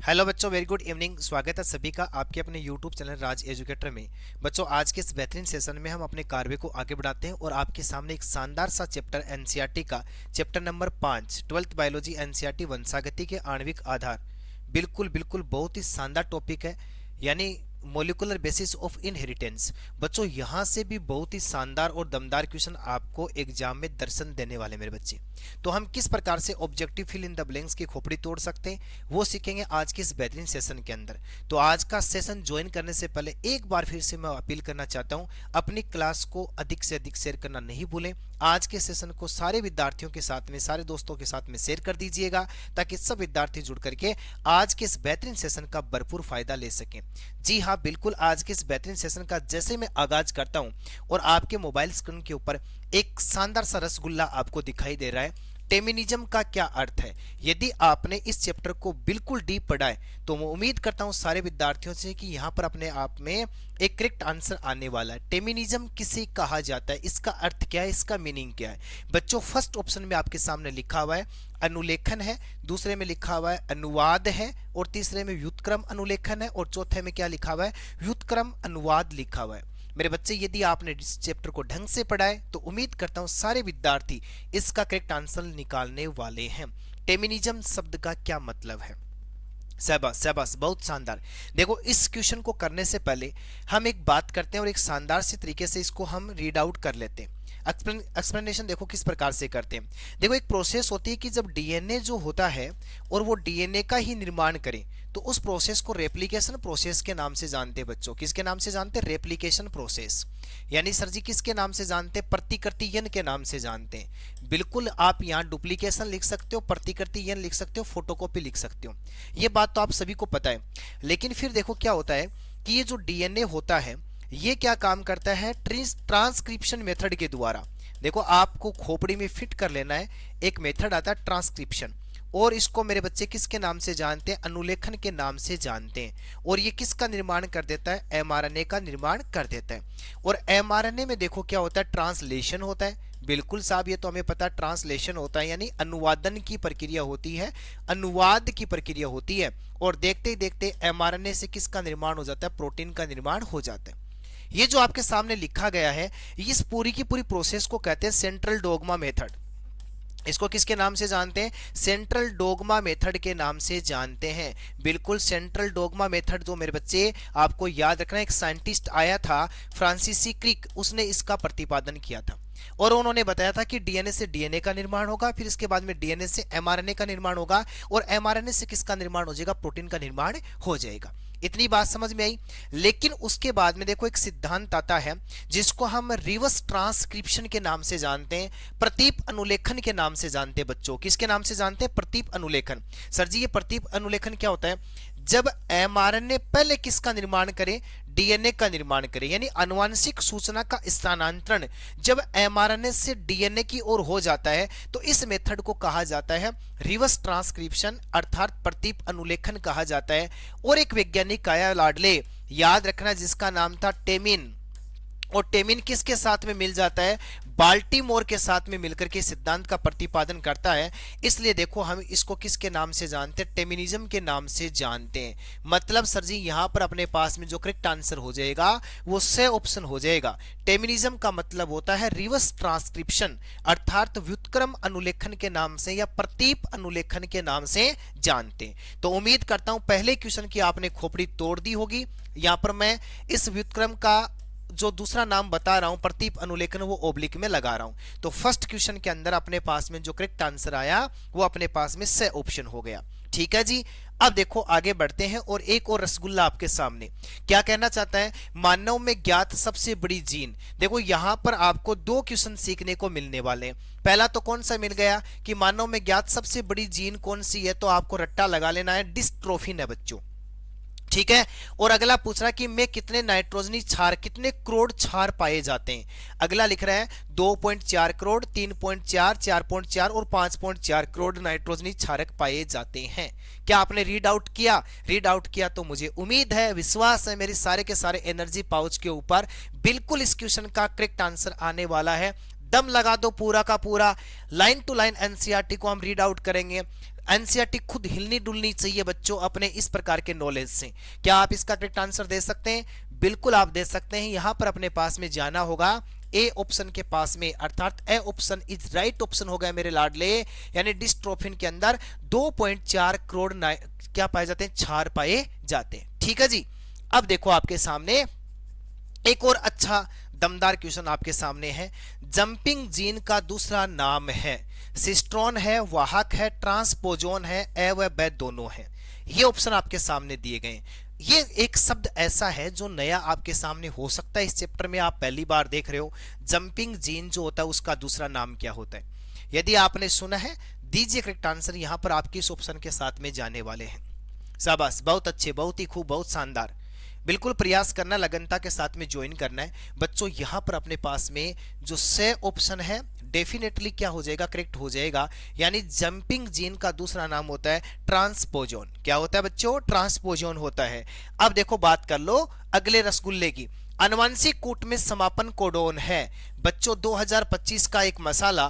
Hello बच्चों, very good evening. स्वागत है सभी का आपके अपने यूट्यूब चैनल राज एजुकेटर में। बच्चों, आज के इस बेहतरीन सेशन में हम अपने कार्य को आगे बढ़ाते हैं और आपके सामने एक शानदार सा चैप्टर एनसीईआरटी का chapter number 5 twelfth biology NCERT वंशागति के आणविक आधार। बिल्कुल बिल्कुल बहुत ही शानदार टॉपिक है, यानी मोलिकुलर बेसिस ऑफ इनहेरिटेंस। बच्चों, यहाँ से भी बहुत ही शानदार और दमदार क्वेश्चन आपको एग्जाम में दर्शन देने वाले मेरे बच्चे। तो हम किस प्रकार से objective fill in the blanks की खोपड़ी तोड़ सकते हैं वो सीखेंगे आज के इस बेहतरीन सेशन के अंदर। तो आज का सेशन ज्वाइन करने से पहले एक बार फिर से मैं अपील करना चाहता हूँ, अपनी क्लास को अधिक से अधिक शेयर करना नहीं भूलें। आज के सेशन को सारे विद्यार्थियों के साथ में, सारे दोस्तों के साथ में शेयर कर दीजिएगा ताकि सब विद्यार्थी जुड़ करके आज के इस बेहतरीन सेशन का भरपूर फायदा ले सकें। जी हाँ, बिल्कुल। आज के इस बेहतरीन सेशन का जैसे मैं आगाज करता हूं और आपके मोबाइल स्क्रीन के ऊपर एक शानदार सा रसगुल्ला आपको दिखाई दे रहा है। टेमिनिज्म का क्या अर्थ है? यदि आपने इस चैप्टर को बिल्कुल डीप पढ़ा है तो मैं उम्मीद करता हूं सारे विद्यार्थियों से कि यहां पर अपने आप में एक करेक्ट आंसर आने वाला है। टेमिनिज्म किसे कहा जाता है, इसका अर्थ क्या है, इसका मीनिंग क्या है? बच्चों, फर्स्ट ऑप्शन में आपके सामने लिखा हुआ है अनुलेखन है, दूसरे में लिखा हुआ है अनुवाद है, और तीसरे में व्युत्क्रम अनुलेखन है, और चौथे में क्या लिखा हुआ है? व्युत्क्रम अनुवाद लिखा हुआ है। मेरे बच्चे, यदि आपने इस चैप्टर को ढंग से पढ़ा है तो उम्मीद करता हूं सारे विद्यार्थी इसका करेक्ट आंसर निकालने वाले हैं। टेमिनिज्म शब्द का क्या मतलब है? शाबाश शाबाश, बहुत शानदार। देखो, इस क्वेश्चन को करने से पहले हम एक बात करते हैं और एक शानदार से तरीके से इसको हम रीड आउट कर लेते हैं। एक्सप्लेनेशन देखो किस प्रकार से करते हैं। देखो, एक प्रोसेस होती है कि जब डीएनए जो होता है और वो डीएनए का ही निर्माण करे तो उस प्रोसेस को रेप्लिकेशन प्रोसेस के नाम से जानते हैं। बच्चों, किसके नाम से जानते हैं? Replication process. यानी सर जी किसके नाम से जानते हैं? प्रतिकृतियन के नाम से जानते हैं। बिल्कुल, आप यहाँ डुप्लीकेशन लिख सकते हो, प्रतिकृतियन लिख सकते हो, फोटोकॉपी लिख सकते हो। ये बात तो आप सभी को पता है। लेकिन फिर देखो क्या होता है कि ये जो डीएनए होता है ये क्या काम करता है? ट्रांसक्रिप्शन मेथड के द्वारा। देखो, आपको खोपड़ी में फिट कर लेना है, एक मेथड आता है ट्रांसक्रिप्शन, और इसको मेरे बच्चे किसके नाम से जानते हैं? अनुलेखन के नाम से जानते हैं। और ये किसका निर्माण कर देता है? एमआरएनए का निर्माण कर देता है। और एमआरएनए में देखो क्या होता है? ट्रांसलेशन होता है। बिल्कुल साहब, ये तो हमें पता है, ट्रांसलेशन होता है यानी अनुवादन की प्रक्रिया होती है, अनुवाद की प्रक्रिया होती है। और देखते ही देखते एमआरएनए से किसका निर्माण हो जाता है? प्रोटीन का निर्माण हो जाता है। ये जो आपके सामने लिखा गया है, इस पूरी की पूरी प्रोसेस को कहते हैं सेंट्रल डोग्मा मेथड। इसको किसके नाम से जानते हैं? सेंट्रल डोग्मा मेथड के नाम से जानते हैं। बिल्कुल, सेंट्रल डोग्मा मेथड जो मेरे बच्चे आपको याद रखना, एक साइंटिस्ट आया था फ्रांसीसी क्रिक, उसने इसका प्रतिपादन किया था और उन्होंने बताया था कि डीएनए से डीएनए का निर्माण होगा, फिर इसके बाद में डीएनए से एमआरएनए का निर्माण होगा, और एमआरएनए से किसका निर्माण हो जाएगा? प्रोटीन का निर्माण हो जाएगा। इतनी बात समझ में आई। लेकिन उसके बाद में देखो एक सिद्धांत आता है जिसको हम रिवर्स ट्रांसक्रिप्शन के नाम से जानते हैं, प्रतीप अनुलेखन के नाम से जानते हैं। बच्चों, किसके नाम से जानते हैं? प्रतीप अनुलेखन। सर जी, ये प्रतीप अनुलेखन क्या होता है? जब एमआरएनए पहले किसका निर्माण करे? डीएनए का निर्माण करे, यानी आनुवंशिक सूचना का स्थानांतरण जब एमआरएनए से डीएनए की ओर हो जाता है तो इस मेथड को कहा जाता है रिवर्स ट्रांसक्रिप्शन अर्थात प्रतीप अनुलेखन कहा जाता है। और एक वैज्ञानिक आया लाडले, याद रखना, जिसका नाम था टेमिन। और टेमिन किसके साथ में मिल जाता है? बाल्टीमोर के साथ में मिलकर के सिद्धांत का प्रतिपादन करता है। इसलिए देखो, हम इसको किसके नाम से जानते हैं? टेमिनिज्म के नाम से जानते हैं। मतलब सर जी, यहां पर अपने पास में जो करेक्ट आंसर हो जाएगा वो से ऑप्शन हो जाएगा। टेमिनिज्म का मतलब होता है रिवर्स ट्रांसक्रिप्शन अर्थात व्युत्क्रम अनुलेखन के नाम से या प्रतीप अनुलेखन के नाम से जानते हैं। तो उम्मीद करता हूं पहले क्वेश्चन की आपने खोपड़ी तोड़ दी होगी। यहां पर मैं इस व्युत्क्रम का जो दूसरा नाम बता रहा हूं प्रतीप अनुलेखन, वो ओब्लिक में लगा रहा हूं। तो फर्स्ट क्वेश्चन के अंदर अपने पास में जो करेक्ट आंसर आया वो अपने पास में से ऑप्शन हो गया। ठीक है जी। अब देखो आगे बढ़ते हैं और एक और रसगुल्ला आपके सामने क्या कहना चाहता है? मानव में ज्ञात सबसे बड़ी जीन। देखो, यहां पर आपको दो क्वेश्चन सीखने को मिलने वाले हैं। पहला तो कौन सा मिल गया कि मानव में ज्ञात सबसे बड़ी जीन कौन सी है, तो आपको रट्टा लगा लेना है, डिस्ट्रोफिन है बच्चों। ठीक है। और अगला पूछ रहा है कि में कितने नाइट्रोजनी क्षार, कितने करोड़ क्षार पाए जाते हैं? अगला लिख रहा है 2.4 करोड़, 3.4, 4.4 और 5.4 करोड़ नाइट्रोजनी क्षारक पाए जाते हैं। क्या आपने रीड आउट किया? रीड आउट किया तो मुझे उम्मीद है, विश्वास है मेरे सारे के सारे एनर्जी पाउच के ऊपर बिल्कुल इस क्वेश्चन का करेक्ट आंसर आने वाला है। दम लगा दो पूरा का पूरा, लाइन टू लाइन एनसीईआरटी को हम रीड आउट करेंगे। एनसीईआरटी खुद हिलनी डुलनी चाहिए बच्चों अपने इस प्रकार के नॉलेज से। क्या आप इसका करेक्ट आंसर दे सकते हैं? बिल्कुल आप दे सकते हैं। यहां पर अपने पास में जाना होगा ए ऑप्शन के पास में, अर्थात A option is right option हो गया मेरे लाडले। यानी डिस्ट्रोफिन के अंदर 2.4 करोड़ क्या पाए जाते हैं? क्षार पाए जाते हैं। ठीक है जी। अब देखो आपके सामने एक और अच्छा दमदार क्वेश्चन आपके सामने है। जंपिंग जीन का दूसरा नाम है, सिस्ट्रॉन है, वाहक है, ट्रांसपोजोन है, ए व ब दोनों है। ये ऑप्शन आपके सामने दिए गए। ये एक शब्द ऐसा है जो नया आपके सामने हो सकता है, इस चैप्टर में आप पहली बार देख रहे हो। जंपिंग जीन जो होता है उसका दूसरा नाम क्या होता है? यदि आपने सुना है दीजिए करेक्ट आंसर। यहां पर आपके इस ऑप्शन के साथ में जाने वाले हैं। शाबाश, बहुत अच्छे, बहुत ही खूब, बहुत शानदार। बिल्कुल प्रयास करना, लगनता के साथ में ज्वाइन करना है बच्चों। यहां पर अपने पास में जो से ऑप्शन है डेफिनेटली क्या हो जाएगा? करेक्ट हो जाएगा। यानी जंपिंग जीन का दूसरा नाम होता है ट्रांसपोजोन। क्या होता है बच्चों? ट्रांसपोजोन होता है। अब देखो बात कर लो अगले रसगुल्ले की। आनुवंशिक कूट में समापन कोडोन है बच्चों 2025 का एक मसाला।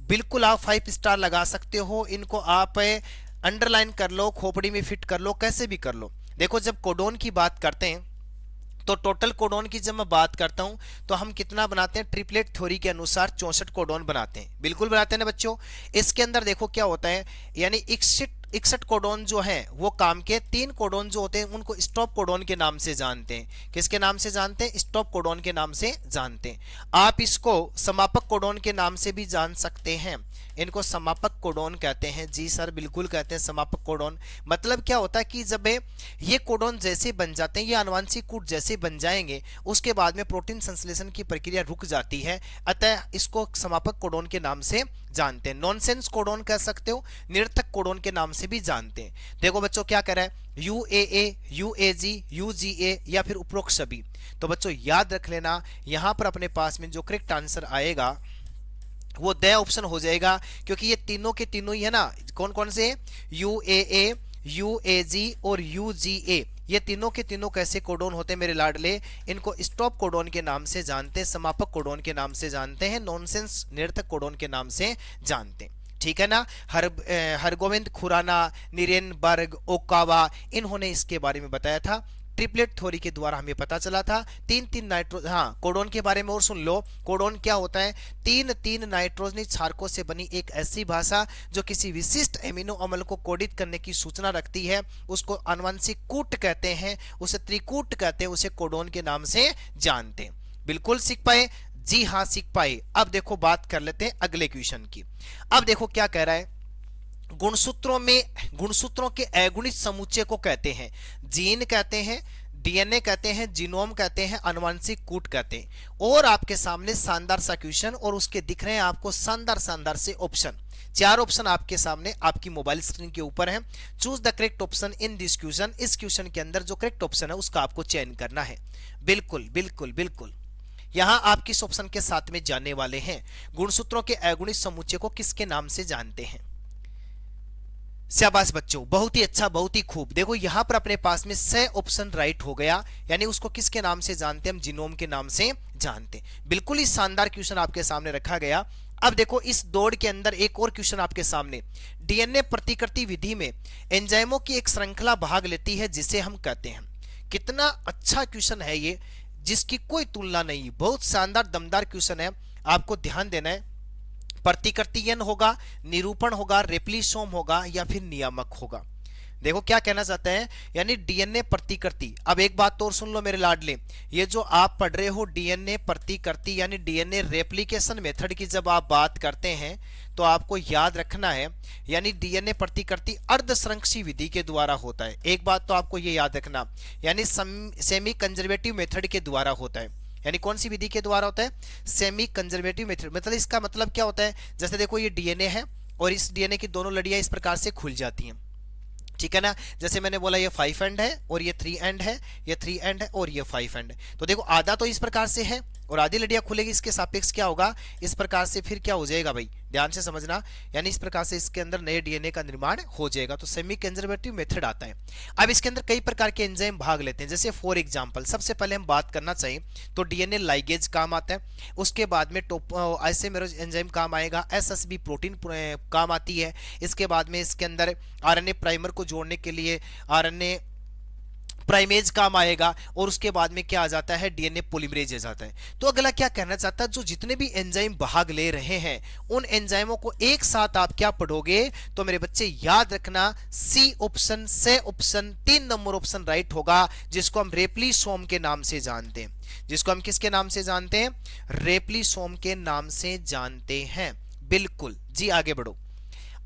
बिल्कुल आप 5 स्टार लगा सकते हो। इनको आप अंडरलाइन कर लो, खोपड़ी में फिट कर लो, कैसे भी कर लो। देखो जब कोडोन की बात करते हैं तो टोटल कोडोन की जब मैं बात करता हूं तो हम कितना बनाते हैं? ट्रिपलेट थ्योरी के अनुसार 64 कोडोन बनाते हैं। बिल्कुल बनाते हैं ना बच्चों। इसके अंदर देखो क्या होता है, यानी 61 कोडोन जो है वो काम के, 3 कोडोन जो होते हैं उनको स्टॉप कोडोन के नाम से जानते हैं। किसके नाम से जानते हैं? स्टॉप कोडोन के नाम से जानते हैं। आप इसको समापक कोडोन के नाम से भी जान सकते हैं। इनको समापक कोडोन कहते हैं। जी सर, बिल्कुल कहते हैं समापक कोडोन। मतलब क्या होता है कि जब ये कोडोन जैसे बन जाते हैं, ये आनुवंशिक कूट जैसे बन जाएंगे, उसके बाद में प्रोटीन संश्लेषण की प्रक्रिया रुक जाती है। अतः इसको समापक कोडोन के नाम से जानते हैं। नॉनसेंस कोडोन कह सकते हो, निरर्थक कोडोन के नाम से भी जानते हैं। देखो बच्चों क्या कह रहा है? UAA, UAG, UGA या फिर उपरोक्त सभी। तो बच्चों याद रख लेना, यहां पर अपने पास में जो करेक्ट आंसर आएगा वो द ऑप्शन हो जाएगा, क्योंकि ये तीनों के तीनों ही है ना। कौन कौन से? UAA, UAG और UGA। ये तीनों के तीनों कैसे कोडोन होते हैं मेरे लाडले? इनको स्टॉप कोडोन के नाम से जानते हैं, समापक कोडोन के नाम से जानते हैं, नॉनसेंस निरर्थक कोडोन के नाम से जानते हैं। ठीक है ना। हरगोविंद खुराना, नीरेन बर्ग, ओकावा, इन्होंने इसके बारे में बताया था। ट्रिपलेट थ्योरी के द्वारा हमें पता चला था। 3 नाइट्रो, हाँ कोडोन के बारे में और सुन लो। कोडोन क्या होता है? 3 नाइट्रोजनी क्षारकों से बनी एक ऐसी भाषा जो किसी विशिष्ट एमिनो अम्ल को कोडित करने की सूचना रखती है। उसको आनुवंशिक कूट कहते हैं, उसे त्रिकूट कहते हैं, उसे कोडोन के नाम से जानते हैं। बिल्कुल सीख पाए? जी हाँ सीख पाए। अब देखो बात कर लेते हैं अगले क्वेश्चन की। अब देखो क्या कह रहा है, गुणसूत्रों के अगुणित समुच्चय को कहते हैं जीन कहते हैं, डीएनए कहते हैं, जीनोम कहते हैं, आनुवंशिक कूट कहते हैं। और आपके सामने शानदार सा क्वेश्चन, और उसके दिख रहे हैं आपको शानदार शानदार से ऑप्शन। 4 ऑप्शन आपके सामने आपकी मोबाइल स्क्रीन के ऊपर है। Choose the correct option in this question. इस क्वेश्चन के अंदर जो करेक्ट ऑप्शन है उसका आपको चयन करना है। बिल्कुल बिल्कुल बिल्कुल। यहां आप किस ऑप्शन के साथ में जाने वाले हैं? गुणसूत्रों के अगुणित समुच्चय को किसके नाम से जानते हैं? शाबाश बच्चों, बहुत ही अच्छा, बहुत ही खूब। देखो यहां पर अपने पास में से ऑप्शन राइट हो गया। यानी उसको किसके नाम से जानते हैं? हम जीनोम के नाम से जानते हैं। बिल्कुल ही शानदार क्वेश्चन आपके सामने रखा गया। अब देखो इस दौड़ के अंदर एक और क्वेश्चन आपके सामने। डीएनए प्रतिकृति विधि में एंजाइमों की एक श्रृंखला भाग लेती है जिसे हम कहते हैं। कितना अच्छा क्वेश्चन है ये, जिसकी कोई तुलना नहीं। बहुत शानदार दमदार क्वेश्चन है, आपको ध्यान देना है। प्रतिकृतियन होगा, निरूपण होगा, रेप्लिसोम होगा या फिर नियामक होगा। देखो क्या कहना चाहते हैं, यानी डीएनए प्रतिकृति। अब एक बात तो और सुन लो मेरे लाडले, ये जो आप पढ़ रहे हो डीएनए प्रतिकृति यानी डीएनए रेप्लिकेशन मेथड की जब आप बात करते हैं तो आपको याद रखना है, यानी डीएनए प्रतिकृति अर्धश्रृंखली विधि के द्वारा होता है। एक बात तो आपको ये याद रखना, यानी सेमी कंजर्वेटिव मेथड के द्वारा होता है। यानी कौन सी विधि के द्वारा होता है? Semi conservative method. मतलब इसका मतलब क्या होता है? जैसे देखो ये डीएनए है और इस डीएनए की दोनों लड़ियां इस प्रकार से खुल जाती हैं। ठीक है ना। जैसे मैंने बोला ये 5 एंड है और ये 3 एंड है, ये 3 एंड है और ये 5 एंड है। तो देखो आधा तो इस प्रकार से है और आधी लड़ियां खुलेगी, इसके सापेक्ष क्या होगा, इस प्रकार से फिर क्या हो जाएगा भाई, ध्यान से समझना, यानी इस प्रकार से इसके अंदर नए डीएनए का निर्माण हो जाएगा। तो सेमी कंजर्वेटिव मेथड आता है। अब इसके अंदर कई प्रकार के एंजाइम भाग लेते हैं, जैसे फॉर एग्जांपल सबसे पहले हम बात करना चाहिए तो डीएनए लाइगेज काम आता है, उसके बाद में आइसोमेरेज एंजाइम काम आएगा, एसएसबी प्रोटीन काम आती है, इसके बाद में इसके अंदर आरएनए प्राइमर को जोड़ने के लिए आरएनए प्राइमेज काम आएगा, और उसके बाद में क्या आ जाता है, डीएनए पॉलीमरेज आ जाता है। तो अगला क्या कहना चाहता है, जो जितने भी एंजाइम भाग ले रहे हैं उन एंजाइमों को एक साथ आप क्या पढ़ोगे, तो मेरे बच्चे याद रखना सी ऑप्शन, से ऑप्शन, 3 नंबर ऑप्शन राइट होगा, जिसको हम रेप्लिसोम के नाम से जानते हैं। जिसको हम किसके नाम से जानते हैं, रेप्लिसोम के नाम से जानते हैं। बिल्कुल जी, आगे बढ़ो।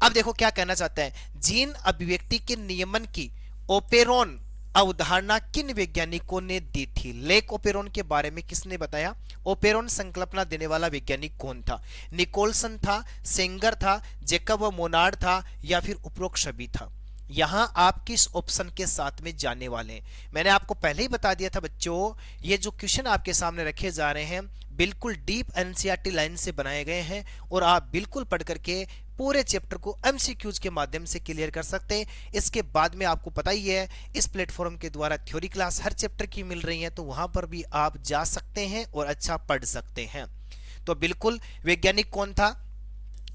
अब देखो क्या कहना चाहता है, जीन अभिव्यक्ति के नियमन की ओपेरॉन अवधारणा किन वैज्ञानिकों ने दी थी। लेक ओपेरॉन के बारे में किसने बताया, ओपेरॉन संकल्पना देने वाला वैज्ञानिक कौन था, निकोलसन था, सेंगर था, जेकब मोनार्ड था, या फिर उपरोक्त सभी था। यहां आप किस ऑप्शन के साथ में जाने वाले हैं, मैंने आपको पहले ही बता दिया था बच्चों, ये जो क्वेश्चन आपके सामने रखे जा रहे हैं बिल्कुल डीप एनसीईआरटी लाइन से बनाए गए हैं, और आप बिल्कुल पढ़ करके पूरे चैप्टर को एमसीक्यूज के माध्यम से क्लियर कर सकते हैं। इसके बाद में आपको पता ही है इस प्लेटफॉर्म के द्वारा थ्योरी क्लास हर चैप्टर की मिल रही है, तो वहां पर भी आप जा सकते हैं और अच्छा पढ़ सकते हैं। तो बिल्कुल वैज्ञानिक कौन था,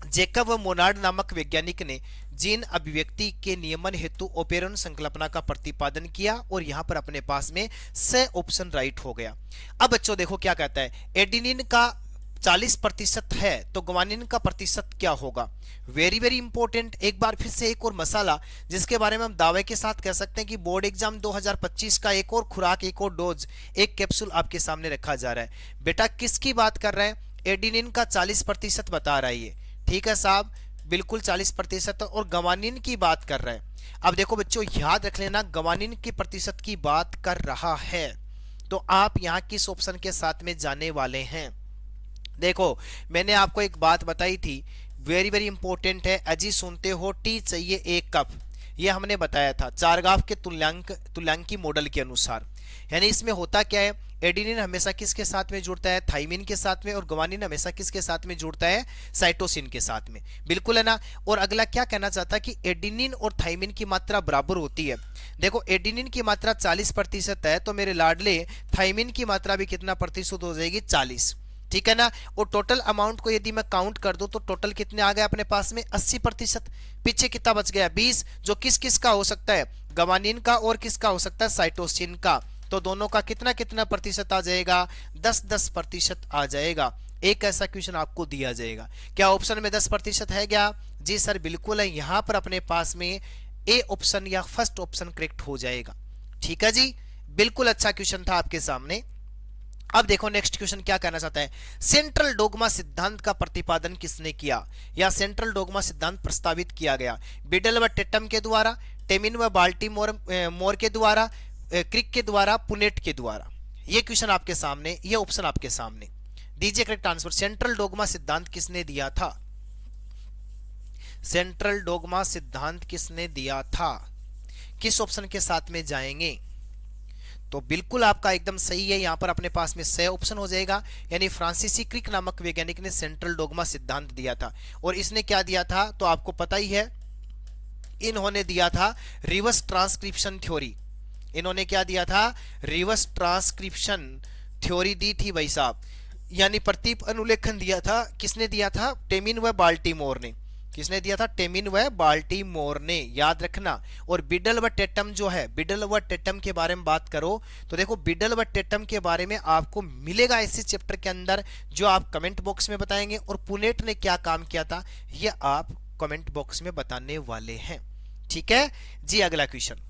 जेकब मोनार्ड नामक वैज्ञानिक ने जीन अभिव्यक्ति के नियमन हेतु ओपेरॉन संकल्पना का प्रतिपादन किया, और यहां पर अपने पास में से ऑप्शन राइट हो गया। अब बच्चों देखो क्या कहता है, एडेनिन का 40% है तो ग्वानिन का प्रतिशत क्या होगा। वेरी वेरी इंपॉर्टेंट, एक बार फिर से एक और मसाला जिसके बारे में हम दावे के साथ कह सकते हैं कि बोर्ड एग्जाम 2025 का एक और खुराक, एक और डोज, एक कैप्सूल आपके सामने रखा जा रहा है। बेटा किसकी बात कर रहा है, एडेनिन का 40% बता रहा है ये, ठीक है साहब, बिल्कुल 40%, और ग्वानिन की बात कर रहा है। अब देखो बच्चों याद रख लेना, ग्वानिन के प्रतिशत की बात कर रहा है, तो आप यहां किस ऑप्शन के साथ में जाने वाले हैं। देखो मैंने आपको एक बात बताई थी, वेरी वेरी इंपॉर्टेंट है, अजी सुनते हो, टी चाहिए 1 कप, ये हमने बताया था चारगाफ के तुल्यांकी मॉडल के अनुसार। यानी इसमें होता क्या है, एडेनिन हमेशा किसके साथ में जुड़ता है, थाइमिन के साथ में, और ग्वानिन हमेशा किसके साथ में जुड़ता है, साइटोसिन के साथ में, बिल्कुल है ना। और अगला क्या कहना चाहता है कि एडेनिन और थाइमिन की मात्रा बराबर होती है। देखो एडेनिन की मात्रा 40% है, तो मेरे लाडले थाइमिन की मात्रा भी कितना प्रतिशत हो जाएगी, 40, ठीक है ना। और टोटल अमाउंट को यदि मैं काउंट कर दूं तो टोटल कितने आ गए अपने पास में, 80%। पीछे कितना बच गया, 20, जो किस किस का हो सकता है, ग्वानिन का और किसका हो सकता है, साइटोसिन का। तो दोनों का कितना कितना प्रतिशत आ जाएगा, 10-10% आ जाएगा। एक ऐसा क्वेश्चन आपको दिया जाएगा, क्या ऑप्शन में 10% है क्या, जी सर बिल्कुल है, यहां पर अपने पास में ए ऑप्शन या फर्स्ट ऑप्शन करेक्ट हो जाएगा। ठीक है जी, बिल्कुल अच्छा क्वेश्चन था आपके सामने। अब देखो नेक्स्ट क्वेश्चन क्या कहना चाहता है, सेंट्रल डोगमा सिद्धांत का प्रतिपादन किसने किया, या सेंट्रल डोगमा सिद्धांत प्रस्तावित किया गया, बिडल व टेटम के द्वारा, टेमिन व बाल्टीमोर मोर के द्वारा, क्रिक के द्वारा, पुनेट के द्वारा। ये क्वेश्चन आपके सामने, ये ऑप्शन आपके सामने, दीजिए करेक्ट आंसर। सेंट्रल डोगमा सिद्धांत किसने दिया था, सेंट्रल डोगमा सिद्धांत किसने दिया था, किस ऑप्शन के साथ में जाएंगे। तो बिल्कुल आपका एकदम सही है, यहां पर अपने पास में सही ऑप्शन हो जाएगा, यानी फ्रांसीसी क्रिक नामक वैज्ञानिक ने सेंट्रल डोगमा सिद्धांत दिया था। और इसने क्या दिया था, तो आपको पता ही है, इन्होंने दिया था रिवर्स ट्रांसक्रिप्शन थ्योरी। इन्होंने क्या दिया था, रिवर्स ट्रांसक्रिप्शन थ्योरी दी थी भाई साहब, यानी प्रतीप अनुलेखन दिया था। किसने दिया था, टेमिन व बाल्टीमोर ने। किसने दिया था, टेमिन व बाल्टीमोर ने, याद रखना। और बिडल व टेटम जो है, बिडल व टेटम के बारे में बात करो तो देखो बिडल व टेटम के बारे में आपको मिलेगा इसी चैप्टर के अंदर, जो आप कमेंट बॉक्स में बताएंगे। और पुनेट ने क्या काम किया था, ये आप कमेंट बॉक्स में बताने वाले हैं। ठीक है जी, अगला क्वेश्चन।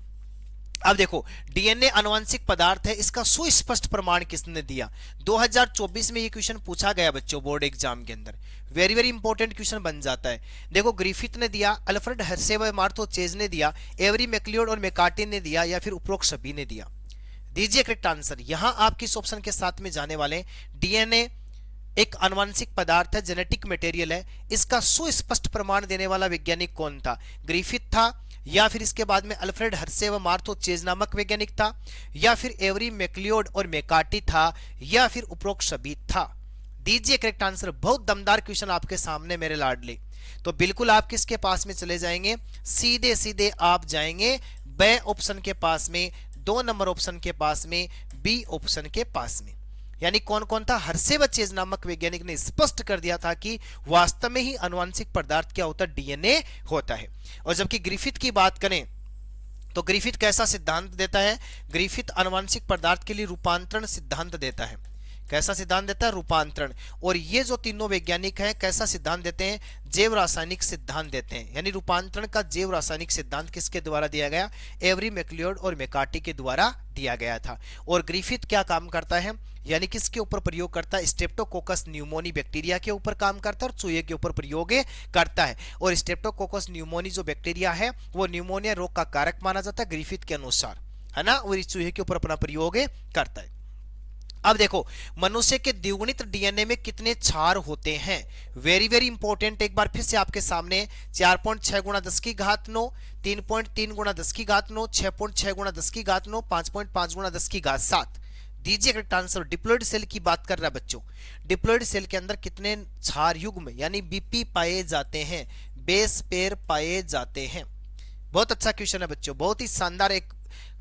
अब देखो डीएनए आनुवंशिक पदार्थ है, इसका सुस्पष्ट प्रमाण किसने दिया। 2024 में ये क्वेश्चन पूछा गया बच्चों बोर्ड एग्जाम के अंदर, वेरी वेरी इंपॉर्टेंट क्वेश्चन बन जाता है। देखो ग्रिफिथ ने दिया, अल्फ्रेड हर्शे व मार्थो चेज ने दिया, एवरी मैक्लियोड और मैकार्टी ने दिया, या फिर उपरोक्त सभी ने दिया। दीजिए करेक्ट आंसर। यहां आप किस ऑप्शन के साथ में जाने वाले हैं, डीएनए एक आनुवंशिक पदार्थ है, जेनेटिक मटेरियल है, इसका सुस्पष्ट प्रमाण देने वाला वैज्ञानिक कौन था, ग्रिफिथ था, या फिर इसके बाद में अल्फ्रेड हर्शे व मार्थो चेज नामक वैज्ञानिक था, या फिर एवरी मैक्लियोड और मैकार्टी था, या फिर उपरोक्त सभी था? दीजिए करेक्ट आंसर। बहुत दमदार क्वेश्चन आपके सामने मेरे लाडले। तो बिल्कुल आप किसके पास में चले जाएंगे, सीधे सीधे आप जाएंगे बे ऑप्शन के पास में, 2 नंबर ऑप्शन के पास में, बी ऑप्शन के पास में। यानी कौन कौन था, हर्शे व चेज नामक वैज्ञानिक ने स्पष्ट कर दिया था कि वास्तव में ही आनुवंशिक पदार्थ क्या होता है, डीएनए होता है। और जबकि ग्रिफिथ की बात करें तो ग्रिफिथ कैसा सिद्धांत देता है, ग्रिफिथ आनुवंशिक पदार्थ के लिए रूपांतरण सिद्धांत देता है। कैसा सिद्धांत देता है, रूपांतरण। और ये जो तीनों वैज्ञानिक हैं कैसा सिद्धांत देते हैं, जैव रासायनिक सिद्धांत देते हैं। यानी रूपांतरण का जैव रासायनिक सिद्धांत किसके द्वारा दिया गया, एवरी मैक्लियोड और मैकार्टी के द्वारा दिया गया था। और ग्रिफिथ क्या काम करता है, यानी किसके ऊपर प्रयोग करता है, स्ट्रेप्टोकोकस न्यूमोनी बैक्टीरिया के ऊपर काम करता है और चूहे के ऊपर प्रयोग करता है। और स्ट्रेप्टोकोकस न्यूमोनी जो बैक्टीरिया है वो न्यूमोनिया रोग का कारक माना जाता है ग्रिफिथ के अनुसार, है ना। और इस चूहे के ऊपर अपना प्रयोग करता है। अब देखो मनुष्य के द्विगुणित डीएनए में कितने क्षार होते हैं, वेरी वेरी इंपॉर्टेंट। एक बार फिर से आपके सामने 4.6 गुणा 10 की घात 9, 3.3 गुणा 10 की घात 9, 6.6 गुणा 10 की घात 9, 5.5 गुणा 10 की घात 7। दीजिए करेक्ट आंसर। डिप्लॉयड सेल की बात कर रहा है बच्चों। डिप्लॉयड सेल के अंदर कितने क्षार युग्म यानी बीपी पाए जाते हैं, बेस पेयर पाए जाते हैं। बहुत अच्छा क्वेश्चन है बच्चों, बहुत ही शानदार एक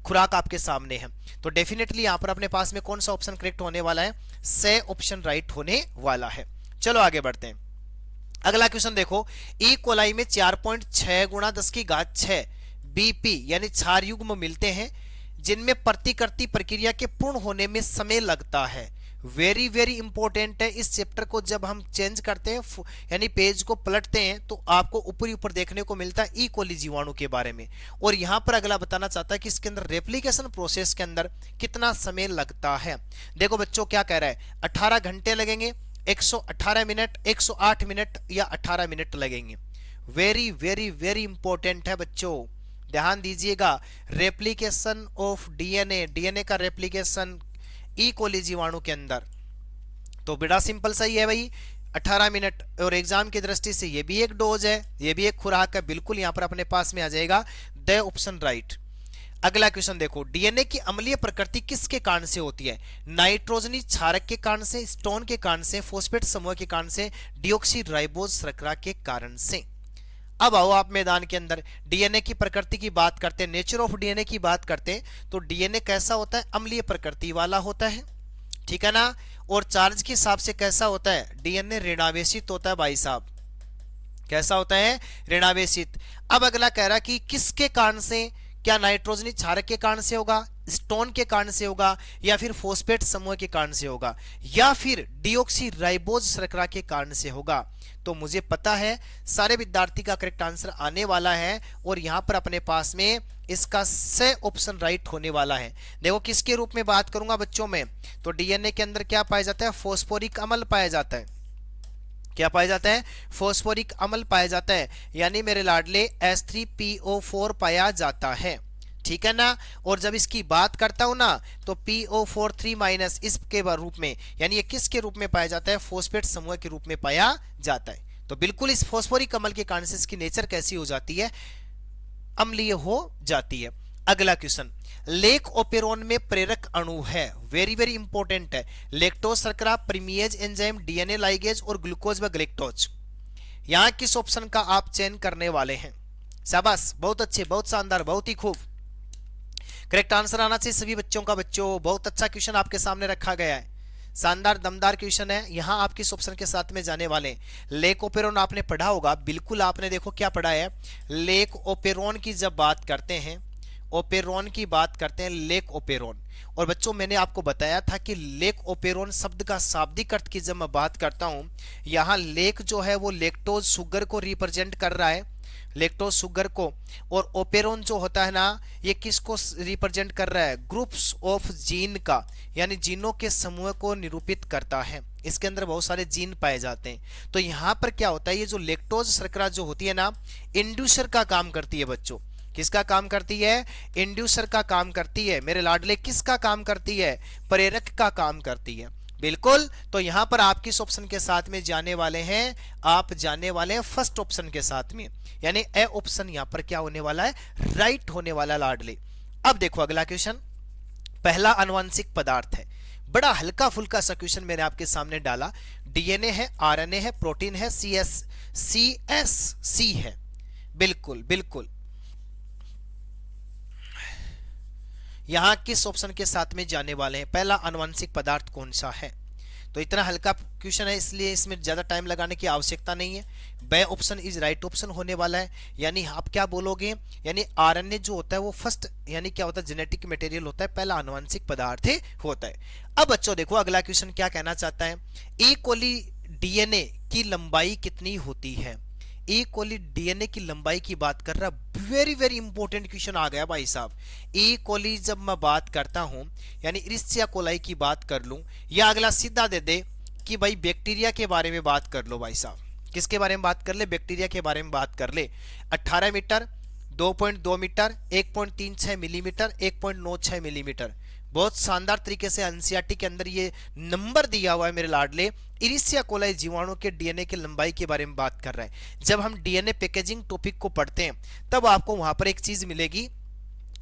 खुराक आपके सामने है। तो डेफिनेटली यहां पर अपने पास में कौन सा ऑप्शन करेक्ट होने वाला है, से ऑप्शन राइट होने वाला है। चलो आगे बढ़ते हैं। अगला क्वेश्चन देखो, ई कोलाई में 4.6 गुणा 10 की घात 6 बीपी यानी क्षार युग्म मिलते हैं जिनमें प्रतिकृति प्रक्रिया के पूर्ण होने में समय लगता है। वेरी वेरी इंपॉर्टेंट है। इस चैप्टर को जब हम चेंज करते हैं यानी पेज को पलटते हैं तो आपको ऊपर ऊपर देखने को मिलता है ई कोली जीवाणु के बारे में। और यहां पर अगला बताना चाहता है कि इसके अंदर रेप्लिकेशन प्रोसेस के अंदर कितना समय लगता है। देखो बच्चों क्या कह रहा है, 18 घंटे लगेंगे, 118 मिनट, 108 मिनट या 18 मिनट लगेंगे। वेरी वेरी वेरी इंपॉर्टेंट है बच्चों, ध्यान दीजिएगा। रेप्लिकेशन ऑफ डीएनए, डीएनए का रेप्लिकेशन ई कोली जीवाणु के अंदर तो बड़ा सिंपल सही है भाई, 18 मिनट। और एग्जाम की दृष्टि से ये भी एक डोज है, ये भी एक खुराक है, बिल्कुल यहां पर अपने पास में आ जाएगा द ऑप्शन राइट। अगला क्वेश्चन देखो, डीएनए की अम्लीय प्रकृति किसके कारण से होती है, नाइट्रोजनी क्षारक के कारण से, स्टोन के कारण से, फॉस्फेट समूह के कारण से, डिऑक्सी राइबोज शर्करा के कारण से। अब आओ आप मैदान के अंदर डीएनए की प्रकृति की बात करते हैं, नेचर ऑफ डीएनए की बात करते हैं। तो डीएनए कैसा होता है, अम्लीय प्रकृति वाला होता है, ठीक है ना। और चार्ज के हिसाब से कैसा होता है, डीएनए ऋणावेशित होता है भाई साहब। कैसा होता है, ऋणावेशित। अब अगला कह रहा कि किसके कारण से, क्या नाइट्रोजनी क्षारक के कारण से होगा, स्टोन के कारण से होगा, या फिर फॉस्फेट समूह के कारण से होगा, या फिर डिऑक्सी राइबोज शर्करा के कारण से होगा। तो मुझे पता है सारे विद्यार्थी का करेक्ट आंसर आने वाला है और यहां पर अपने पास में इसका से ऑप्शन राइट होने वाला है। देखो किसके रूप में बात करूंगा बच्चों में, तो डीएनए के अंदर क्या पाया जाता है, फॉस्फोरिक अम्ल पाया जाता है। क्या पाया जाता है, फॉस्फोरिक अम्ल पाया जाता है, यानी मेरे लाडले H3PO4 पाया जाता है, ठीक है ना। और जब इसकी बात करता हूं ना तो PO4 3- इसके रूप में, यानी ये किसके रूप में पाया जाता है, फॉस्फेट समूह के रूप में पाया जाता है। तो बिल्कुल इस फॉस्फोरिक अम्ल के कारण से इसकी नेचर कैसी हो जाती है, अम्लीय हो जाती है। अगला क्वेश्चन, लेक ओपेरोन में प्रेरक अणु है, वेरी वेरी इंपॉर्टेंट है, लेक्टोज शर्करा, प्रीमियज एंजाइम, डीएनए लाइगेज और ग्लूकोज व ग्लेक्टोज। यहां किस ऑप्शन का आप चयन करने वाले हैं, शाबाश, बहुत अच्छे, बहुत शानदार, बहुत ही खूब। करेक्ट आंसर आना चाहिए सभी बच्चों का। बच्चों बहुत अच्छा क्वेश्चन आपके सामने रखा गया है, शानदार दमदार क्वेश्चन है। यहां आप किस ऑप्शन के साथ में जाने वाले, लेक ओपेरोन आपने पढ़ा होगा, बिल्कुल आपने देखो क्या पढ़ा है, लेक ओपेरोन की जब बात करते हैं, ओपेरोन की बात करते हैं, लेक ओपेरोन। और बच्चों मैंने आपको बताया था कि लेक ओपेरोन शब्द का शाब्दिक अर्थ की जब मैं बात करता हूं, यहां लेक जो है वो लेक्टोज शुगर को रिप्रेजेंट कर रहा है, लेक्टोज शुगर को, और ओपेरोन जो होता है ना ये किसको रिप्रेजेंट कर रहा है, ग्रुप्स ऑफ जीन का, यानी जीनों के समूह को निरूपित करता है। इसके अंदर बहुत सारे जीन पाए जाते हैं। तो यहाँ पर क्या होता है, ये जो लेक्टोज शर्करा जो होती है ना, इंड्यूसर का काम करती है बच्चों। किसका काम करती है, इंड्यूसर का काम करती है मेरे लाडले। किसका काम करती है, प्रेरक का काम करती है। बिल्कुल। तो यहां पर आप किस ऑप्शन के साथ में जाने वाले हैं? आप जाने वाले हैं फर्स्ट ऑप्शन के साथ में, यानी ए ऑप्शन यहां पर क्या होने वाला है? राइट होने वाला लाडले। अब देखो अगला क्वेश्चन, पहला आनुवंशिक पदार्थ है, बड़ा हल्का फुल्का सा क्वेश्चन मैंने आपके सामने डाला। डीएनए है, आरएनए है, प्रोटीन है, सीएससी है। बिल्कुल बिल्कुल। यहां किस ऑप्शन के साथ में जाने वाले हैं? पहला आनुवंशिक पदार्थ कौन सा है? तो इतना हल्का क्वेश्चन है, इसलिए इसमें ज्यादा टाइम लगाने की आवश्यकता नहीं है। B option is right option होने वाला है। यानी आप क्या बोलोगे? यानी आरएनए जो होता है वो फर्स्ट, यानी क्या होता है? जेनेटिक मटेरियल होता है, पहला आनुवंशिक पदार्थ ही होता है। अब बच्चों देखो अगला क्वेश्चन क्या कहना चाहता है। ई कोली डीएनए की लंबाई कितनी होती है? ई कोली डीएनए की लंबाई की बात कर रहा, वेरी वेरी इंपॉर्टेंट क्वेश्चन आ गया भाई साहब। ई कोली जब मैं बात करता हूं, यानी इरिस्चिया कोलाई की बात कर लूं, या अगला सीधा दे दे कि भाई बैक्टीरिया के बारे में बात कर लो भाई साहब। किसके बारे में बात कर ले? बैक्टीरिया के बारे में बात कर ले। 18 मीटर, 2.2 मीटर, 1.36 मिलीमीटर, 1.96 मिलीमीटर। बहुत शानदार तरीके से एनसीईआरटी के अंदर ये नंबर दिया हुआ है मेरे लाडले। इरिसिया कोलाई जीवाणु के डीएनए की लंबाई के बारे में बात कर रहा है। जब हम डीएनए पैकेजिंग टॉपिक को पढ़ते हैं तब आपको वहां पर एक चीज मिलेगी।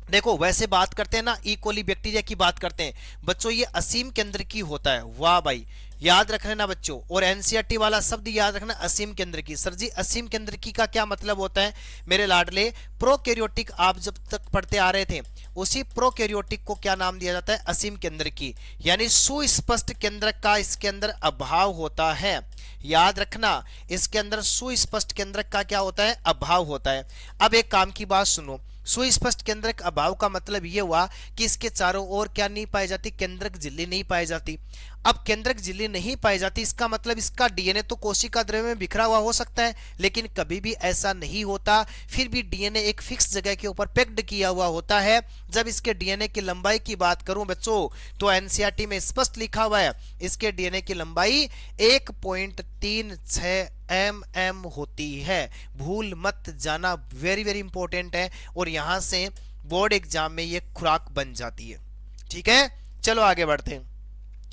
देखो वैसे बात करते हैं ना, ई कोली बैक्टीरिया की बात करते हैं बच्चों, ये असीम केंद्र की होता है। वाह भाई, याद रख लेना बच्चों। और एनसीईआरटी वाला शब्द याद रखना, असीम केंद्र की। सर जी असीम केंद्र की का क्या मतलब होता है मेरे लाडले? प्रोकैरियोटिक आप जब तक पढ़ते आ रहे थे, उसी प्रोकैरियोटिक को क्या नाम दिया जाता है? असीम केंद्र की। यानी सुस्पष्ट केंद्र का इसके अंदर अभाव होता है। याद रखना, इसके अंदर सुस्पष्ट केंद्रक का क्या होता है? अभाव होता है। अब एक काम की बात सुनो, सुस्पष्ट केंद्रक अभाव का मतलब यह हुआ कि इसके चारों ओर क्या नहीं पाई जाती? केंद्रक झिल्ली नहीं पाई जाती। अब केंद्रक झिल्ली नहीं पाई जाती, इसका मतलब इसका डीएनए तो कोशिका द्रव्य में बिखरा हुआ हो सकता है, लेकिन कभी भी ऐसा नहीं होता। फिर भी डीएनए एक फिक्स जगह के ऊपर पैक्ड किया हुआ होता है। जब इसके डीएनए की लंबाई की बात करूं बच्चों, तो एनसीईआरटी में स्पष्ट लिखा हुआ है इसके डीएनए की लंबाई 1.36 mm होती है। भूल मत जाना, वेरी वेरी इंपॉर्टेंट है। और यहां से बोर्ड एग्जाम में ये खुराक बन जाती है। ठीक है, चलो आगे बढ़ते हैं।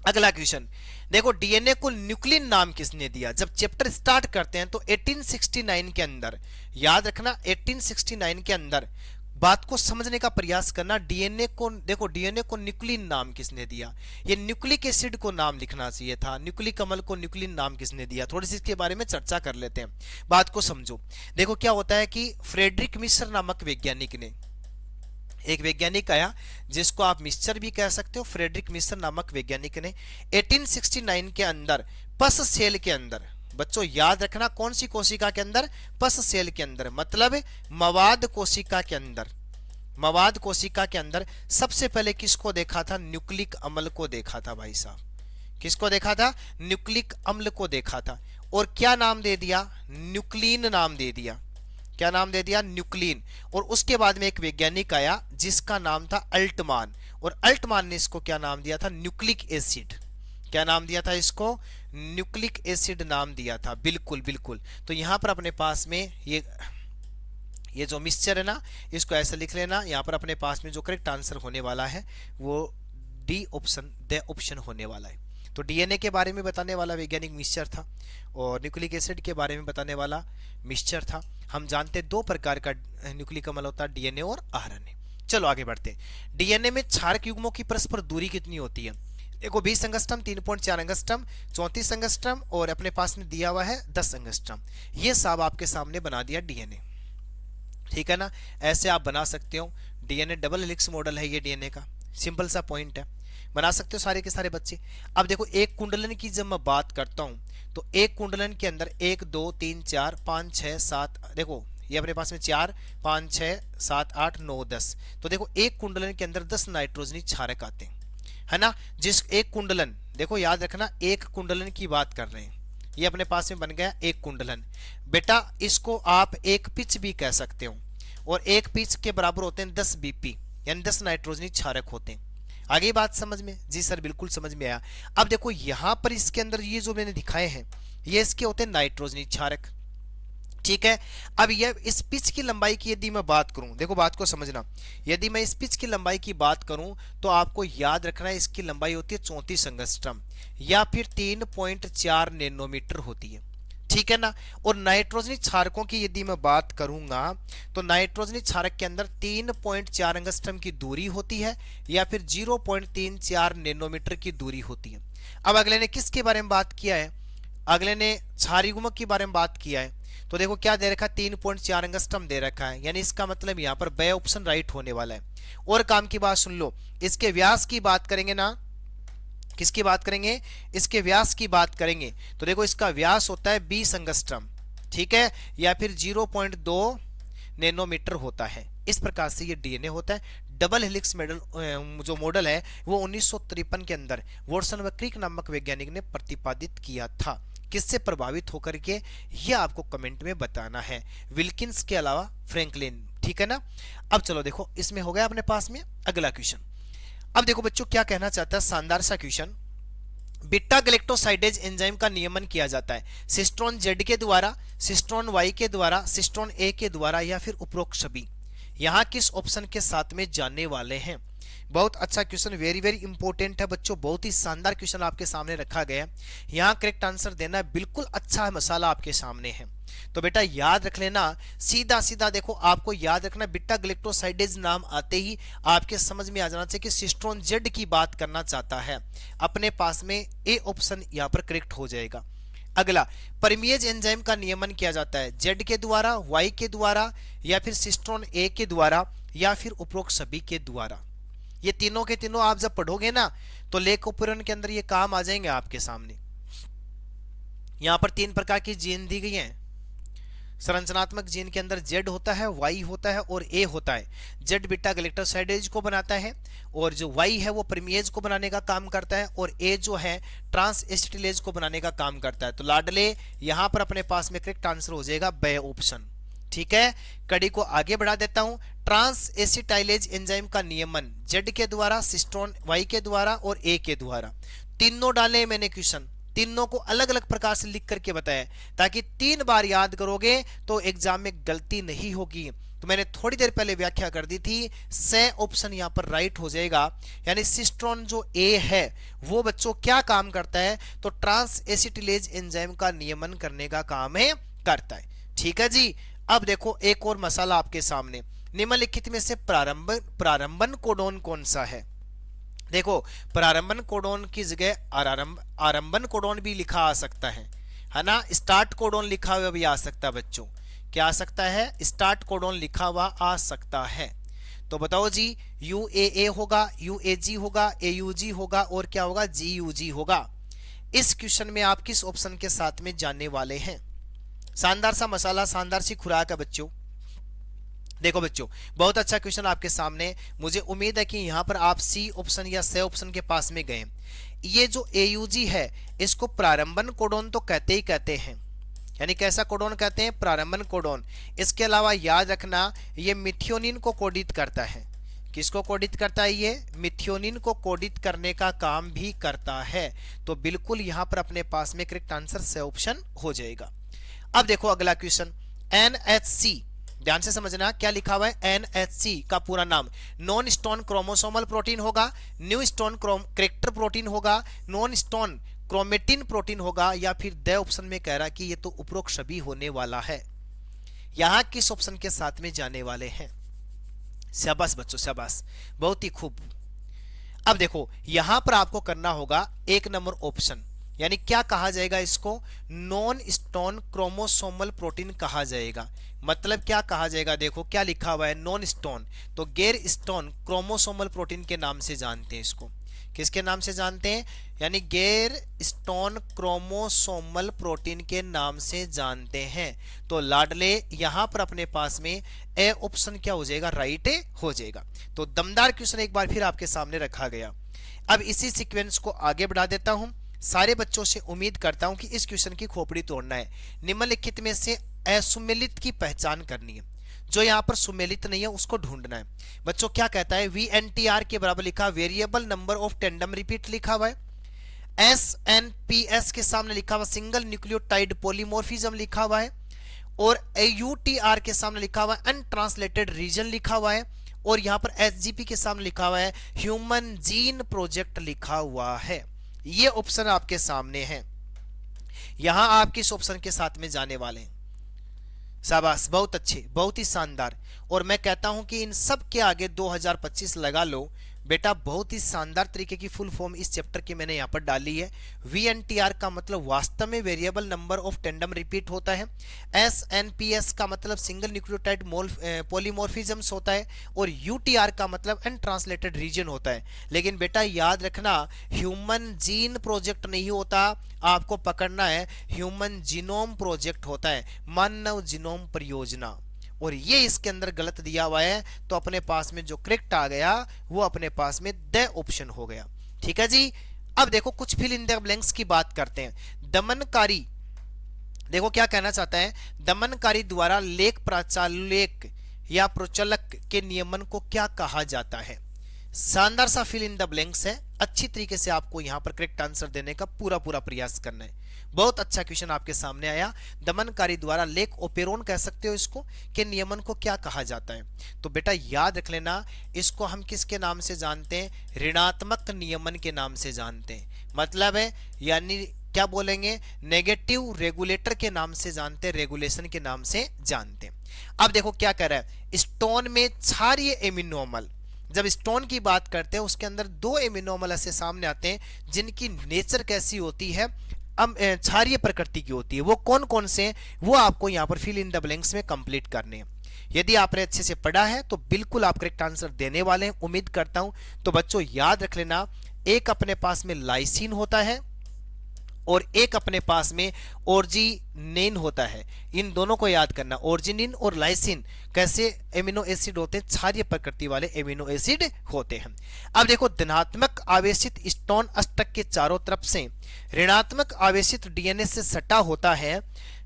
अगला क्वेश्चन देखो, डीएनए को न्यूक्लिन नाम किसने दिया? जब चैप्टर स्टार्ट करते हैं तो 1869 के अंदर, याद रखना 1869 के अंदर बात को समझने का प्रयास करना। डीएनए को देखो, डीएनए को न्यूक्लिन नाम किसने दिया? ये न्यूक्लिक एसिड को नाम लिखना चाहिए था। न्यूक्लिक अम्ल को न्यूक्लिन नाम किसने दिया? थोड़ी सी इसके बारे में चर्चा कर लेते हैं, बात को समझो। देखो क्या होता है कि फ्रेडरिक मिश्र नामक वैज्ञानिक ने, एक वैज्ञानिक आया जिसको आप मिस्टर भी कह सकते हो, फ्रेडरिक मिस्टर नामक वैज्ञानिक ने 1869 के अंदर पस सेल के अंदर, बच्चों याद रखना कौन सी कोशिका के अंदर? पस सेल के अंदर, मतलब मवाद कोशिका के अंदर। मवाद कोशिका के अंदर सबसे पहले किसको देखा था? न्यूक्लिक अम्ल को देखा था भाई साहब। किसको देखा था? न्यूक्लिक अम्ल को देखा था। और क्या नाम दे दिया? न्यूक्लिन नाम दे दिया। क्या नाम दे दिया? न्यूक्लिन। और उसके बाद में एक वैज्ञानिक आया जिसका नाम था अल्टमान, और अल्टमान ने इसको क्या नाम दिया था? Nucleic acid. क्या नाम दिया था इसको? न्यूक्लिक एसिड नाम दिया था। बिल्कुल बिल्कुल। तो यहां पर अपने पास में ये जो मिक्सचर है ना, इसको ऐसे लिख लेना। यहां पर अपने पास में जो करेक्ट आंसर होने वाला है वो डी ऑप्शन, द ऑप्शन होने वाला है। तो डीएनए के बारे में बताने वाला वैज्ञानिक मिक्सचर था, और न्यूक्लिक एसिड के बारे में बताने वाला मिक्सचर था। हम जानते हैं दो प्रकार का न्यूक्लिक अम्ल होता है, डीएनए और आरएनए। चलो आगे बढ़ते हैं। डीएनए में क्षारक युग्मों की परस्पर दूरी कितनी होती है? देखो 20 अंगस्ट्रम, 3.4 अंगस्ट्रम, 34 अंगस्ट्रम, और अपने पास में दिया हुआ है 10 अंगस्ट्रम। ये सब आपके सामने बना दिया डीएनए। ठीक है ना, ऐसे आप बना सकते हो। डीएनए डबल हेलिक्स मॉडल है ये डीएनए का, सिंपल सा पॉइंट है, बना सकते हो सारे के सारे बच्चे। अब देखो एक कुंडलन की जब मैं बात करता हूं, तो एक कुंडलन के अंदर 1 2 3 4 5 6 7, देखो ये अपने पास में 4 5 6 7 8 9 10। तो देखो एक कुंडलन के अंदर 10 नाइट्रोजनी क्षारक आते हैं, है ना। जिस एक कुंडलन, देखो याद रखना एक कुंडलन की बात कर रहे हैं, ये अपने पास में बन गया एक कुंडलन। बेटा इसको आप एक पिच भी कह सकते हो, और एक पिच के बराबर होते हैं 10 बीपी, यानी 10 नाइट्रोजनी क्षारक होते हैं। आगे बात समझ में? जी सर बिल्कुल समझ में आया। अब देखो यहां पर इसके अंदर ये जो मैंने दिखाए हैं, ये इसके होते हैं नाइट्रोजनी क्षारक। ठीक है। अब यह इस पिच की लंबाई की यदि मैं बात करूं, देखो बात को समझना, यदि मैं इस पिच की लंबाई की बात करूं तो आपको याद रखना है इसकी लंबाई होती है 34 एंगस्ट्रम या फिर 3.4 नैनोमीटर होती है, ठीक है ना। और नाइट्रोजनी क्षारकों की यदि मैं बात करूंगा तो नाइट्रोजनी क्षारक के अंदर 3.4 एंगस्ट्रम की दूरी होती है या फिर 0.34 नैनोमीटर की दूरी होती है। अब अगले ने किसके बारे में बात किया है, अगले ने क्षारीगुमक के बारे में बात किया है। तो देखो क्या दे रखा है, 3.4 एंगस्ट्रम दे रखा है, यानी इसका मतलब यहाँ पर बे ऑप्शन राइट होने वाला है। और काम की बात सुन लो, इसके व्यास की बात करेंगे ना, किसकी बात करेंगे, इसके व्यास की बात करेंगे तो देखो इसका व्यास होता है 20 एंगस्ट्रम, ठीक है, या फिर 0.2 नैनोमीटर होता है। इस प्रकार से ये डीएनए होता है। डबल हेलिक्स मॉडल जो मॉडल है वो 1953 के अंदर वॉटसन व क्रिक नामक वैज्ञानिक ने प्रतिपादित किया था। किससे प्रभावित होकर के ये आपको कमेंट में बताना है, विल्किंस के अलावा फ्रैंकलिन, ठीक है ना। अब चलो देखो इसमें हो गया अपने पास में अगला क्वेश्चन। अब देखो बच्चों क्या कहना चाहता है, शानदार सा क्वेश्चन। बीटा गैलेक्टोसाइडेज एंजाइम का नियमन किया जाता है सिस्टोन जेड के द्वारा, सिस्टोन वाई के द्वारा, सिस्टोन ए के द्वारा या फिर उपरोक्त सभी। यहाँ किस ऑप्शन के साथ में जानने वाले हैं। बहुत अच्छा क्वेश्चन, वेरी वेरी इंपॉर्टेंट है बच्चों, बहुत ही शानदार क्वेश्चन आपके सामने रखा गया है। यहाँ करेक्ट आंसर देना है, बिल्कुल अच्छा है, मसाला आपके सामने है। तो बेटा याद रख लेना, सीधा सीधा देखो आपको याद रखना, बीटा ग्लैक्टोसाइडेज नाम आते ही आपके समझ में आ जाना चाहिए कि सिस्टोन जेड की बात करना चाहता है। अपने पास में ए ऑप्शन यहाँ पर करेक्ट हो जाएगा। अगला, परमिएज एंजाइम का नियमन किया जाता है जेड के द्वारा, वाई के द्वारा या फिर सिस्टोन ए के द्वारा या फिर उपरोक्त सभी के द्वारा। ये तीनों के तीनों आप जब पढ़ोगे ना तो लेखोपकरण के अंदर ये काम आ जाएंगे आपके सामने। यहां पर 3 प्रकार की जीन दी गई हैं। संरचनात्मक जीन के अंदर जेड होता है, वाई होता है और ए होता है। जेड बीटा गैलेक्टोसाइडेज को बनाता है और जो वाई है वो परमिएज को बनाने का काम करता है और ए जो है ट्रांस एसिटिलेज को बनाने का काम करता है। तो लाडले यहां पर अपने पास में करेक्ट आंसर हो जाएगा बे ऑप्शन, ठीक है। कड़ी को आगे बढ़ा देता हूं। ट्रांस एसिटाइलेज एंजाइम का नियमन जेड के द्वारा, सिस्टोन वाई के द्वारा और ए के द्वारा। तीनों डाले मैंने क्वेश्चन, तीनों को अलग अलग प्रकार से लिख करके बताया ताकि 3 बार याद करोगे तो एग्जाम में गलती नहीं होगी। तो मैंने थोड़ी देर पहले व्याख्या कर दी थी, से ऑप्शन यहां पर राइट हो जाएगा। यानी सिस्टोन जो ए है वो बच्चों क्या काम करता है, तो ट्रांस एसिटिलेज एंजाइम का नियमन करने का काम है करता है, ठीक है जी। अब देखो एक और मसाला आपके सामने, निम्नलिखित में से प्रारंभन कोडोन कौन सा है। देखो प्रारंभन कोडोन की जगह आरंभन कोडोन भी लिखा आ सकता है ना। स्टार्ट कोडोन लिखा हुआ भी आ सकता है बच्चों, क्या आ सकता है, स्टार्ट कोडोन लिखा हुआ आ सकता है। तो बताओ जी, UAA होगा, UAG होगा, AUG होगा और क्या होगा, GUG होगा। इस क्वेश्चन में आप किस ऑप्शन के साथ में जानने वाले हैं। शानदार सा मसाला, शानदार सी खुराक है बच्चों। देखो बच्चों बहुत अच्छा क्वेश्चन आपके सामने, मुझे उम्मीद है कि यहाँ पर आप सी ऑप्शन या से ऑप्शन के पास में गए। ये जो AUG है इसको प्रारंभन कोडोन तो कहते ही कहते हैं, यानी कैसा कोडोन कहते हैं, प्रारंभन कोडोन। इसके अलावा याद रखना ये मिथियोनिन को कोडित करता है। किसको कोडित करता है, ये मिथियोनिन को कोडित करने का काम भी करता है। तो बिल्कुल यहाँ पर अपने पास में करेक्ट आंसर से ऑप्शन हो जाएगा। अब देखो अगला क्वेश्चन, NHC, ध्यान से समझना क्या लिखा हुआ है। NHC का पूरा नाम नॉन स्टोन क्रोमोसोमल प्रोटीन होगा, न्यू स्टोन करेक्टर प्रोटीन होगा, नॉन स्टोन क्रोमेटिन प्रोटीन होगा या फिर द ऑप्शन में कह रहा कि ये तो उपरोक्त सभी होने वाला है। यहां किस ऑप्शन के साथ में जाने वाले हैं। शाबाश बच्चों शाबाश, बहुत ही खूब। अब देखो यहां पर आपको करना होगा 1 नंबर ऑप्शन, यानी क्या कहा जाएगा इसको, नॉन स्टोन क्रोमोसोमल प्रोटीन कहा जाएगा। मतलब क्या कहा जाएगा, देखो क्या लिखा हुआ है, नॉन स्टोन, तो गैर स्टोन क्रोमोसोमल प्रोटीन के नाम से जानते हैं इसको। किसके नाम से जानते हैं, यानी गैर स्टोन क्रोमोसोमल प्रोटीन के नाम से जानते हैं। तो लाडले यहां पर अपने पास में ए ऑप्शन क्या हो जाएगा, राइट हो जाएगा। तो दमदार क्वेश्चन एक बार फिर आपके सामने रखा गया। अब इसी सीक्वेंस को आगे बढ़ा देता हूं। सारे बच्चों से उम्मीद करता हूं कि इस क्वेश्चन की खोपड़ी तोड़ना है। निम्नलिखित में से असुमेलित की पहचान करनी है, जो यहां पर सुमेलित नहीं है उसको ढूंढना है। बच्चों क्या कहता है, VNTR के बराबर लिखा, variable number of tandem repeat लिखा हुआ है। SNPS के सामने लिखा हुआ सिंगल न्यूक्लियोटाइड पॉलीमॉर्फिज्म लिखा हुआ है। और AUTR के सामने लिखा हुआ है अनट्रांसलेटेड रीजन लिखा हुआ है, और यहां पर SGP के सामने लिखा हुआ है ह्यूमन जीन प्रोजेक्ट लिखा हुआ है। ये ऑप्शन आपके सामने है, यहां आप किस ऑप्शन के साथ में जाने वाले हैं? शाबाश, बहुत अच्छे, बहुत ही शानदार। और मैं कहता हूं कि इन सब के आगे 2025 लगा लो बेटा। बहुत ही शानदार तरीके की फुल फॉर्म इस चैप्टर की मैंने यहाँ पर डाली है। VNTR का मतलब वास्तव में variable number of tandem repeat होता है। SNPS का मतलब सिंगल न्यूक्लियोटाइड पॉलीमॉर्फिज्म्स होता है, और UTR का मतलब अनट्रांसलेटेड रीजन होता है। लेकिन बेटा याद रखना, ह्यूमन जीन प्रोजेक्ट नहीं होता, आपको पकड़ना है ह्यूमन जीनोम प्रोजेक्ट होता है, मानव जीनोम परियोजना। और ये इसके अंदर गलत दिया हुआ है, तो अपने पास में जो करेक्ट आ गया वो अपने पास में द ऑप्शन हो गया। ठीक है जी। अब देखो कुछ फिल इन द ब्लैंक्स की बात करते हैं। दमनकारी, देखो क्या कहना चाहता है, दमनकारी द्वारा लेख प्राचालक या प्रचलक के नियमन को क्या कहा जाता है? शानदार सा फिल इन द ब्लैंक्स है, अच्छी तरीके से आपको यहां पर करेक्ट आंसर देने का पूरा प्रयास करना है। बहुत अच्छा क्वेश्चन आपके सामने आया। दमनकारी द्वारा लेख ओपेरोन कह सकते हो इसको, के नियमन को क्या कहा जाता है? तो बेटा याद रख लेना, इसको हम किसके नाम से जानते हैं? ऋणात्मक नियमन के नाम से जानते हैं। मतलब है यानी क्या बोलेंगे, नेगेटिव रेगुलेटर के नाम से जानते हैं, रेगुलेशन के नाम से जानते हैं। अब देखो क्या कह रहा है, स्टोन में क्षारीय एमिनोमल, जब स्टोन की बात करते हैं उसके अंदर दो एमिनोमल ऐसे सामने आते हैं जिनकी नेचर कैसी होती है, क्षारीय प्रकृति की होती है। वो कौन कौन से हैं वो आपको यहाँ पर फिल इन द ब्लैंक्स में कंप्लीट करने हैं। यदि आपने अच्छे से पढ़ा है तो बिल्कुल आप करेक्ट आंसर देने वाले हैं, उम्मीद करता हूं। तो बच्चों याद रख लेना, एक अपने पास में लाइसिन होता है और एक अपने पास में ओर्जिनिन होता है। इन दोनों को याद करना, ओर्जिनिन और लाइसिन कैसे एमिनो एसिड होते हैं, क्षारीय प्रकृति वाले एमिनो एसिड होते हैं। अब देखो धनात्मक आवेशित स्टोन अष्टक के चारों तरफ से ऋणात्मक आवेशित डीएनए से सटा होता है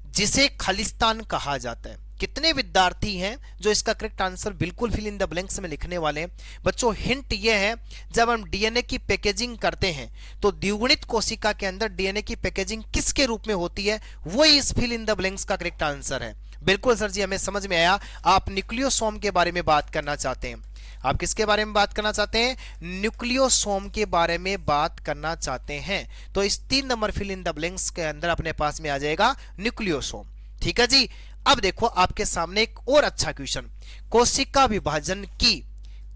जिसे खालिस्तान कहा जाता है। कितने विद्यार्थी हैं जो इसका करेक्ट आंसर बिल्कुल फिल इन द ब्लैंक्स में लिखने वाले हैं? बच्चों हिंट ये है, जब हम डीएनए की पैकेजिंग करते हैं तो द्विगुणित कोशिका के अंदर डीएनए की पैकेजिंग किसके रूप में होती है, वो इस फिल इन द ब्लैंक्स का करेक्ट आंसर है। बिल्कुल सर जी, हमें समझ में आया। आप न्यूक्लियोसोम के बारे में बात करना चाहते हैं। आप किसके बारे में बात करना चाहते हैं? न्यूक्लियोसोम के बारे में बात करना चाहते हैं। तो इस 3 number fill in the blanks के अंदर अपने पास में आ जाएगा न्यूक्लियोसोम। ठीक है जी। अब देखो आपके सामने एक और अच्छा क्वेश्चन, कोशिका विभाजन की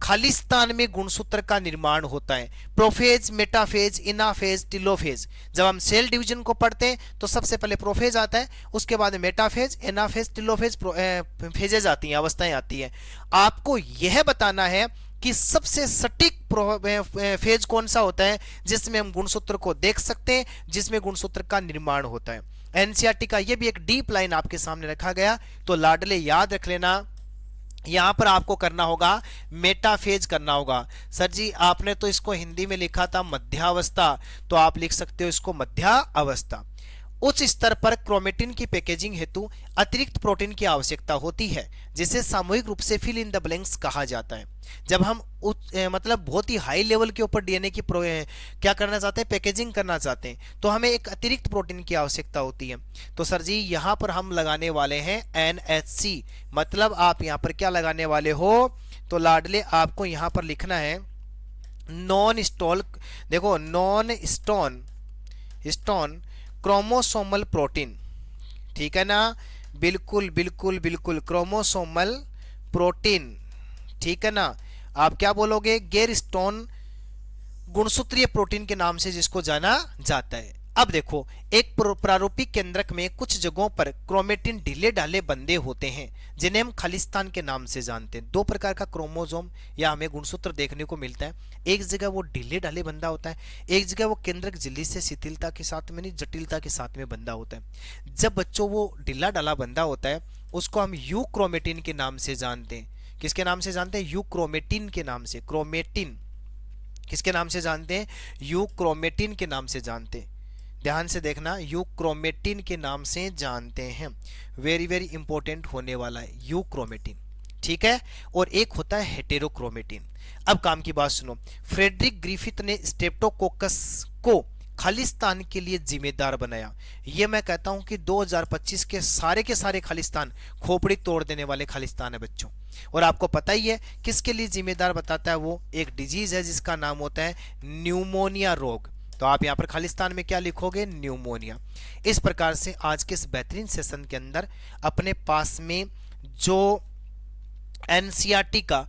खालिस्तान में गुणसूत्र का निर्माण होता है। Prophase, metaphase, anaphase, telophase. जब हम सेल डिवीजन को पढ़ते हैं तो सबसे पहले प्रोफेज आता है, उसके बाद मेटाफेज, एनाफेज, टिलोफेज फेजेज आती हैं, अवस्थाएं आती हैं। आपको यह बताना है कि सबसे सटीक फेज कौन सा होता है जिसमें हम गुणसूत्र को देख सकते हैं, जिसमें गुणसूत्र का निर्माण होता है। एनसीईआरटी का ये भी एक डीप लाइन आपके सामने रखा गया, तो लाडले याद रख लेना, यहां पर आपको करना होगा मेटाफेज करना होगा। सर जी आपने तो इसको हिंदी में लिखा था मध्यावस्था, तो आप लिख सकते हो इसको मध्यावस्था। उच्च स्तर पर क्रोमेटिन की पैकेजिंग हेतु अतिरिक्त प्रोटीन की आवश्यकता होती है जिसे सामूहिक रूप से फिल इन द ब्लैंक्स कहा जाता है। जब हम मतलब बहुत ही हाई लेवल के ऊपर डीएनए की क्या करना चाहते हैं, पैकेजिंग करना चाहते हैं, तो हमें एक अतिरिक्त प्रोटीन की आवश्यकता होती है। तो सर जी यहाँ पर हम लगाने वाले हैं NHC, मतलब आप यहाँ पर क्या लगाने वाले हो, तो लाडले आपको यहाँ पर लिखना है नॉन स्टॉल, देखो नॉन स्टोन क्रोमोसोमल प्रोटीन। ठीक है ना, बिल्कुल बिल्कुल बिल्कुल क्रोमोसोमल प्रोटीन। ठीक है ना, आप क्या बोलोगे, गैर स्टोन गुणसूत्रीय प्रोटीन के नाम से जिसको जाना जाता है। अब देखो एक प्रारूपिक केंद्रक में कुछ जगहों पर क्रोमेटिन ढीले ढाले बंधे होते हैं जिन्हें हम खालिस्तान के नाम से जानते हैं। 2 प्रकार का क्रोमोसोम या हमें गुणसूत्र देखने को मिलता है। एक जगह वो ढीले ढाले बंधा होता है, एक जगह वो केंद्रक झिल्ली से शिथिलता के साथ में नहीं जटिलता के साथ में बंधा होता है। जब बच्चों वो ढीला ढाला बंधा होता है उसको हम यू क्रोमेटिन के नाम से जानते हैं। किसके नाम से जानते हैं? यू क्रोमेटिन के नाम से। क्रोमेटिन किसके नाम से जानते हैं? यू क्रोमेटिन के नाम से जानते हैं। ध्यान से देखना, यू क्रोमेटिन के नाम से जानते हैं। वेरी वेरी इंपॉर्टेंट होने वाला है यू क्रोमेटिन। ठीक है, और एक होता है हेटेरोक्रोमेटिन। अब काम की बात सुनो, फ्रेडरिक ग्रिफिथ ने स्ट्रेप्टोकोकस को खालिस्तान के लिए जिम्मेदार बनाया। ये मैं कहता हूं कि 2025 के सारे खालिस्तान खोपड़ी तोड़ देने वाले खालिस्तान है बच्चों। और आपको पता ही है किसके लिए जिम्मेदार बताता है, वो एक डिजीज है जिसका नाम होता है न्यूमोनिया रोग। तो आप यहाँ पर खालिस्तान में क्या लिखोगे, न्यूमोनिया। इस प्रकार से आज के इस बेहतरीन सेशन के अंदर अपने पास में जो एनसीईआरटी का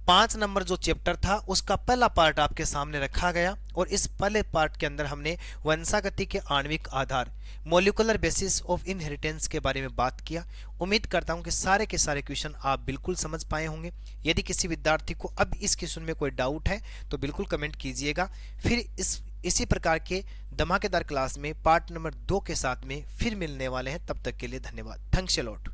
5 नंबर जो चैप्टर था उसका पहला पार्ट आपके सामने रखा गया। और इस पहले पार्ट के अंदर हमने वंशागति के आणविक आधार, मोलिकुलर बेसिस ऑफ इनहेरिटेंस के बारे में बात किया। उम्मीद करता हूं कि सारे के सारे क्वेश्चन आप बिल्कुल समझ पाए होंगे। यदि किसी विद्यार्थी को अब इस क्वेश्चन में कोई डाउट है तो बिल्कुल कमेंट कीजिएगा। फिर इसी प्रकार के धमाकेदार क्लास में पार्ट नंबर 2 के साथ में फिर मिलने वाले हैं। तब तक के लिए धन्यवाद। Thanks a lot.